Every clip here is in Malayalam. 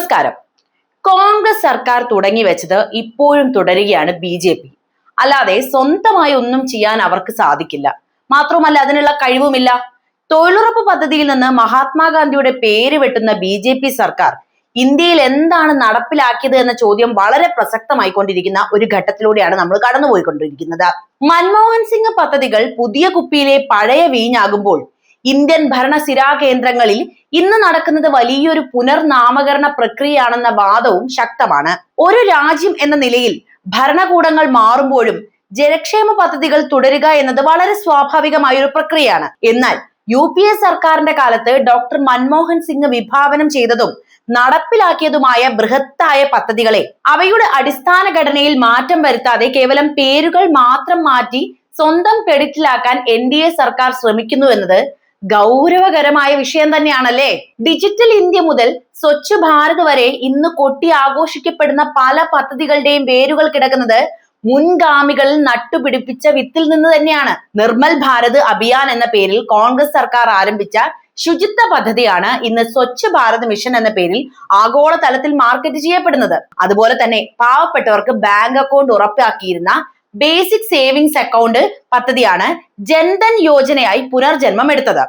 നമസ്കാരം. കോൺഗ്രസ് സർക്കാർ തുടങ്ങി വെച്ചത് ഇപ്പോഴും തുടരുകയാണ് BJP. അല്ലാതെ സ്വന്തമായി ഒന്നും ചെയ്യാൻ അവർക്ക് സാധിക്കില്ല. മാത്രമല്ല അതിനുള്ള കഴിവുമില്ല. തൊഴിലുറപ്പ് പദ്ധതിയിൽ നിന്ന് മഹാത്മാഗാന്ധിയുടെ പേര് വെട്ടുന്ന BJP സർക്കാർ ഇന്ത്യയിൽ എന്താണ് നടപ്പിലാക്കിയത് എന്ന ചോദ്യം വളരെ പ്രസക്തമായിക്കൊണ്ടിരിക്കുന്ന ഒരു ഘട്ടത്തിലൂടെയാണ് നമ്മൾ കടന്നുപോയിക്കൊണ്ടിരിക്കുന്നത്. മൻമോഹൻ സിംഗ് പദ്ധതികൾ പുതിയ കുപ്പിയിലെ പഴയ വീഞ്ഞാകുമ്പോൾ ഇന്ത്യൻ ഭരണസിരാ കേന്ദ്രങ്ങളിൽ ഇന്ന് നടക്കുന്നത് വലിയൊരു പുനർനാമകരണ പ്രക്രിയയാണെന്ന വാദവും ശക്തമാണ്. ഒരു രാജ്യം എന്ന നിലയിൽ ഭരണകൂടങ്ങൾ മാറുമ്പോഴും ജനക്ഷേമ പദ്ധതികൾ തുടരുക എന്നത് വളരെ സ്വാഭാവികമായ ഒരു പ്രക്രിയയാണ്. എന്നാൽ UPA സർക്കാരിന്റെ കാലത്ത് ഡോക്ടർ മൻമോഹൻ സിംഗ് വിഭാവനം ചെയ്തതും നടപ്പിലാക്കിയതുമായ ബൃഹത്തായ പദ്ധതികളെ അവയുടെ അടിസ്ഥാന ഘടനയിൽ മാറ്റം വരുത്താതെ കേവലം പേരുകൾ മാത്രം മാറ്റി സ്വന്തം ക്രെഡിറ്റിലാക്കാൻ NDA സർക്കാർ ശ്രമിക്കുന്നു എന്നത് ഗൗരവകരമായ വിഷയം തന്നെയാണല്ലേ. ഡിജിറ്റൽ ഇന്ത്യ മുതൽ സ്വച്ഛ് ഭാരത് വരെ ഇന്ന് കൊട്ടി ആഘോഷിക്കപ്പെടുന്ന പല പദ്ധതികളുടെയും വേരുകൾ കിടക്കുന്നത് മുൻഗാമികളിൽ നട്ടുപിടിപ്പിച്ച വിത്തിൽ നിന്ന് തന്നെയാണ്. നിർമ്മൽ ഭാരത് അഭിയാൻ എന്ന പേരിൽ കോൺഗ്രസ് സർക്കാർ ആരംഭിച്ച ശുചിത്വ പദ്ധതിയാണ് ഇന്ന് സ്വച്ഛ് ഭാരത് മിഷൻ എന്ന പേരിൽ ആഗോളതലത്തിൽ മാർക്കറ്റ് ചെയ്യപ്പെടുന്നത്. അതുപോലെ തന്നെ പാവപ്പെട്ടവർക്ക് ബാങ്ക് അക്കൗണ്ട് ഉറപ്പാക്കിയിരുന്ന ബേസിക് സേവിങ്സ് അക്കൗണ്ട് പദ്ധതിയാണ് ജൻധൻ യോജനയായി പുനർജന്മം എടുത്തത്.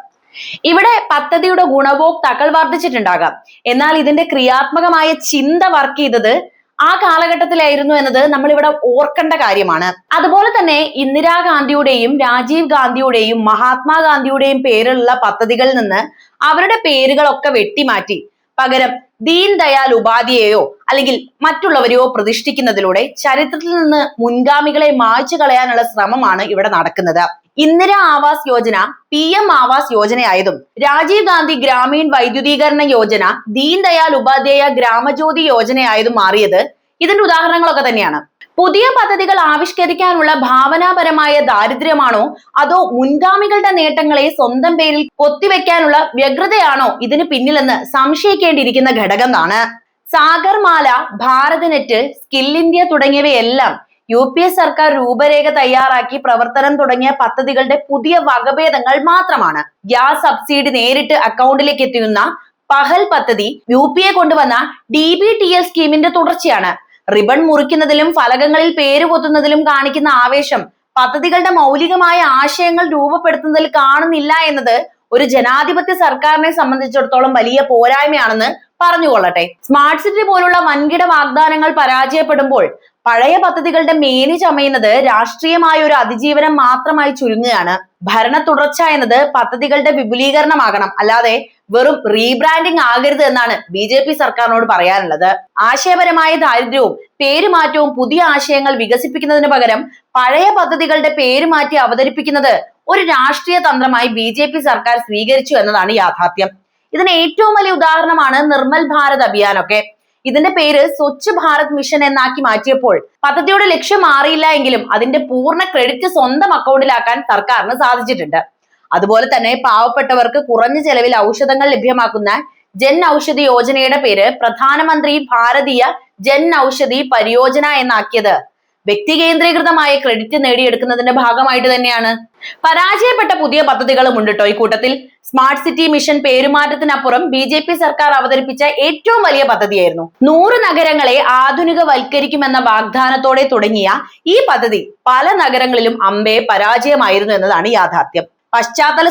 ഇവിടെ പദ്ധതിയുടെ ഗുണഭോക്താക്കൾ വർദ്ധിച്ചിട്ടുണ്ടാകാം, എന്നാൽ ഇതിന്റെ ക്രിയാത്മകമായ ചിന്ത വർക്ക് ചെയ്തത് ആ കാലഘട്ടത്തിലായിരുന്നു എന്നത് നമ്മൾ ഇവിടെ ഓർക്കേണ്ട കാര്യമാണ്. അതുപോലെ തന്നെ ഇന്ദിരാഗാന്ധിയുടെയും രാജീവ് ഗാന്ധിയുടെയും മഹാത്മാഗാന്ധിയുടെയും പേരിലുള്ള പദ്ധതികളിൽ നിന്ന് അവരുടെ പേരുകളൊക്കെ വെട്ടിമാറ്റി പകരം ദീൻ ദയാൽ ഉപാധ്യായയോ അല്ലെങ്കിൽ മറ്റുള്ളവരെയോ പ്രതിഷ്ഠിക്കുന്നതിലൂടെ ചരിത്രത്തിൽ നിന്ന് മുൻഗാമികളെ മായ്ച്ചു കളയാനുള്ള ശ്രമമാണ് ഇവിടെ നടക്കുന്നത്. ഇന്ദിര ആവാസ് യോജന PM ആവാസ് യോജനയായതും രാജീവ് ഗാന്ധി ഗ്രാമീൺ വൈദ്യുതീകരണ യോജന ദീൻ ദയാൽ ഉപാധ്യായ ഗ്രാമജ്യോതി യോജനയായതും മാറിയത് ഇതിന്റെ ഉദാഹരണങ്ങളൊക്കെ തന്നെയാണ്. പുതിയ പദ്ധതികൾ ആവിഷ്കരിക്കാനുള്ള ഭാവനാപരമായ ദാരിദ്ര്യമാണോ അതോ മുൻഗാമികളുടെ നേട്ടങ്ങളെ സ്വന്തം പേരിൽ കൊത്തിവെക്കാനുള്ള വ്യഗ്രതയാണോ ഇതിന് പിന്നിലെന്ന് സംശയിക്കേണ്ടിയിരിക്കുന്ന ഘടകമാണ്. Sagarmala, Bharat net, skill India തുടങ്ങിയവയെല്ലാം UPA സർക്കാർ രൂപരേഖ തയ്യാറാക്കി പ്രവർത്തനം തുടങ്ങിയ പദ്ധതികളുടെ പുതിയ വകഭേദങ്ങൾ മാത്രമാണ്. ഗ്യാസ് സബ്സിഡി നേരിട്ട് അക്കൗണ്ടിലേക്ക് എത്തിക്കുന്ന പഹൽ പദ്ധതി UPA കൊണ്ടുവന്ന DBTL സ്കീമിന്റെ തുടർച്ചയാണ്. റിബൺ മുറിക്കുന്നതിലും ഫലകങ്ങളിൽ പേര് കൊത്തുന്നതിലും കാണിക്കുന്ന ആവേശം പദ്ധതികളുടെ മൗലികമായ ആശയങ്ങൾ രൂപപ്പെടുത്തുന്നതിൽ കാണുന്നില്ല എന്നത് ഒരു ജനാധിപത്യ സർക്കാരിനെ സംബന്ധിച്ചിടത്തോളം വലിയ പോരായ്മയാണെന്ന് പറഞ്ഞുകൊള്ളട്ടെ. സ്മാർട്ട് സിറ്റി പോലുള്ള വൻകിട വാഗ്ദാനങ്ങൾ പരാജയപ്പെടുമ്പോൾ പഴയ പദ്ധതികളുടെ മേനി ചമയുന്നത് രാഷ്ട്രീയമായ ഒരു അതിജീവനം മാത്രമായി ചുരുങ്ങുകയാണ്. ഭരണ തുടർച്ച എന്നത് പദ്ധതികളുടെ വിപുലീകരണമാകണം, അല്ലാതെ വെറും റീബ്രാൻഡിംഗ് ആകരുത് എന്നാണ് BJP സർക്കാരിനോട് പറയാനുള്ളത്. ആശയപരമായ ദാരിദ്ര്യവും പേരുമാറ്റവും പുതിയ ആശയങ്ങൾ വികസിപ്പിക്കുന്നതിന് പകരം പഴയ പദ്ധതികളുടെ പേര് മാറ്റി അവതരിപ്പിക്കുന്നത് ഒരു രാഷ്ട്രീയ തന്ത്രമായി BJP സർക്കാർ സ്വീകരിച്ചു എന്നതാണ് യാഥാർത്ഥ്യം. ഇതിന് ഏറ്റവും വലിയ ഉദാഹരണമാണ് നിർമ്മൽ ഭാരത് അഭിയാനൊക്കെ. ഇതിന്റെ പേര് സ്വച്ഛ് ഭാരത് മിഷൻ എന്നാക്കി മാറ്റിയപ്പോൾ പദ്ധതിയുടെ ലക്ഷ്യം മാറിയില്ല എങ്കിലും അതിന്റെ പൂർണ്ണ ക്രെഡിറ്റ് സ്വന്തം അക്കൗണ്ടിലാക്കാൻ സർക്കാരിന് സാധിച്ചിട്ടുണ്ട്. അതുപോലെ തന്നെ പാവപ്പെട്ടവർക്ക് കുറഞ്ഞ ചെലവിൽ ഔഷധങ്ങൾ ലഭ്യമാക്കുന്ന ജൻ ഔഷധി യോജനയുടെ പേര് പ്രധാനമന്ത്രി ഭാരതീയ ജൻ ഔഷധി പരിയോജന എന്നാക്കിയത് വ്യക്തി കേന്ദ്രീകൃതമായ ക്രെഡിറ്റ് നേടിയെടുക്കുന്നതിന്റെ ഭാഗമായിട്ട് തന്നെയാണ്. പരാജയപ്പെട്ട പുതിയ പദ്ധതികളും ഉണ്ട് കേട്ടോ ഈ കൂട്ടത്തിൽ. സ്മാർട്ട് സിറ്റി മിഷൻ പേരുമാറ്റത്തിനപ്പുറം BJP സർക്കാർ അവതരിപ്പിച്ച ഏറ്റവും വലിയ പദ്ധതിയായിരുന്നു. 100 നഗരങ്ങളെ ആധുനികവൽക്കരിക്കുമെന്ന വാഗ്ദാനത്തോടെ തുടങ്ങിയ ഈ പദ്ധതി പല നഗരങ്ങളിലും അമ്പേ പരാജയമായിരുന്നു എന്നതാണ് യാഥാർത്ഥ്യം. പശ്ചാത്തല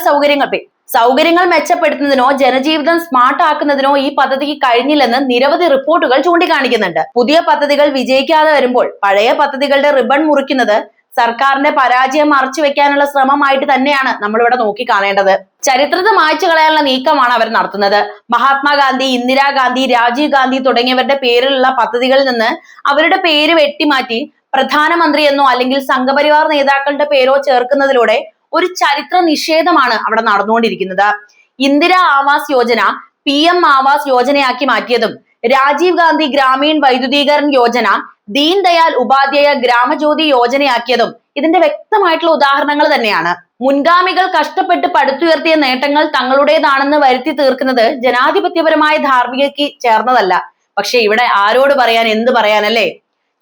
സൗകര്യങ്ങൾ മെച്ചപ്പെടുത്തുന്നതിനോ ജനജീവിതം സ്മാർട്ട് ആക്കുന്നതിനോ ഈ പദ്ധതിക്ക് കഴിഞ്ഞില്ലെന്ന് നിരവധി റിപ്പോർട്ടുകൾ ചൂണ്ടിക്കാണിക്കുന്നുണ്ട്. പുതിയ പദ്ധതികൾ വിജയിക്കാതെ വരുമ്പോൾ പഴയ പദ്ധതികളുടെ റിബൺ മുറിക്കുന്നത് സർക്കാരിന്റെ പരാജയം മറച്ചു വെക്കാനുള്ള ശ്രമമായിട്ട് തന്നെയാണ് നമ്മളിവിടെ നോക്കി കാണേണ്ടത്. ചരിത്രത്തെ മായ്ച്ചു കളയാനുള്ള നീക്കമാണ് അവർ നടത്തുന്നത്. മഹാത്മാഗാന്ധി, ഇന്ദിരാഗാന്ധി, രാജീവ് ഗാന്ധി തുടങ്ങിയവരുടെ പേരിലുള്ള പദ്ധതികളിൽ നിന്ന് അവരുടെ പേര് വെട്ടിമാറ്റി പ്രധാനമന്ത്രി എന്നോ അല്ലെങ്കിൽ സംഘപരിവാർ നേതാക്കളുടെ പേരോ ചേർക്കുന്നതിലൂടെ ഒരു ചരിത്ര നിഷേധമാണ് അവിടെ നടന്നുകൊണ്ടിരിക്കുന്നത്. ഇന്ദിര ആവാസ് യോജന PM ആവാസ് യോജനയാക്കി മാറ്റിയതും രാജീവ് ഗാന്ധി ഗ്രാമീൺ വൈദ്യുതീകരണ യോജന ദീൻ ദയാൽ ഉപാധ്യായ ഗ്രാമജ്യോതി യോജനയാക്കിയതും ഇതിന്റെ വ്യക്തമായിട്ടുള്ള ഉദാഹരണങ്ങൾ തന്നെയാണ്. മുൻഗാമികൾ കഷ്ടപ്പെട്ട് പടുത്തുയർത്തിയ നേട്ടങ്ങൾ തങ്ങളുടേതാണെന്ന് വരുത്തി തീർക്കുന്നത് ജനാധിപത്യപരമായ ധാർമ്മികതയ്ക്ക് ചേർന്നതല്ല. പക്ഷെ ഇവിടെ ആരോട് പറയാൻ, എന്ത് പറയാനല്ലേ?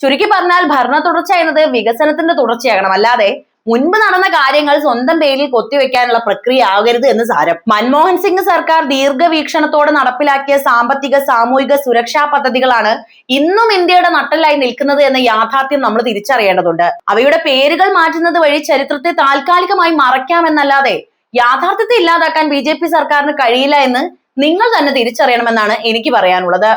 ചുരുക്കി പറഞ്ഞാൽ ഭരണ തുടർച്ച എന്നത് വികസനത്തിന്റെ തുടർച്ചയാകണം, അല്ലാതെ മുൻപ് നടന്ന കാര്യങ്ങൾ സ്വന്തം പേരിൽ കൊത്തിവെക്കാനുള്ള പ്രക്രിയ ആകരുത് എന്ന് സാരം. മൻമോഹൻ സിംഗ് സർക്കാർ ദീർഘവീക്ഷണത്തോടെ നടപ്പിലാക്കിയ സാമ്പത്തിക സാമൂഹിക സുരക്ഷാ പദ്ധതികളാണ് ഇന്നും ഇന്ത്യയുടെ നട്ടെല്ലായി നിൽക്കുന്നത് എന്ന യാഥാർത്ഥ്യം നമ്മൾ തിരിച്ചറിയേണ്ടതുണ്ട്. അവയുടെ പേരുകൾ മാറ്റുന്നത് വഴി ചരിത്രത്തെ താൽക്കാലികമായി മറയ്ക്കാമെന്നല്ലാതെ യാഥാർത്ഥ്യത്തെ ഇല്ലാതാക്കാൻ BJP സർക്കാരിന് കഴിയില്ല എന്ന് നിങ്ങൾ തന്നെ തിരിച്ചറിയണമെന്നാണ് എനിക്ക് പറയാനുള്ളത്.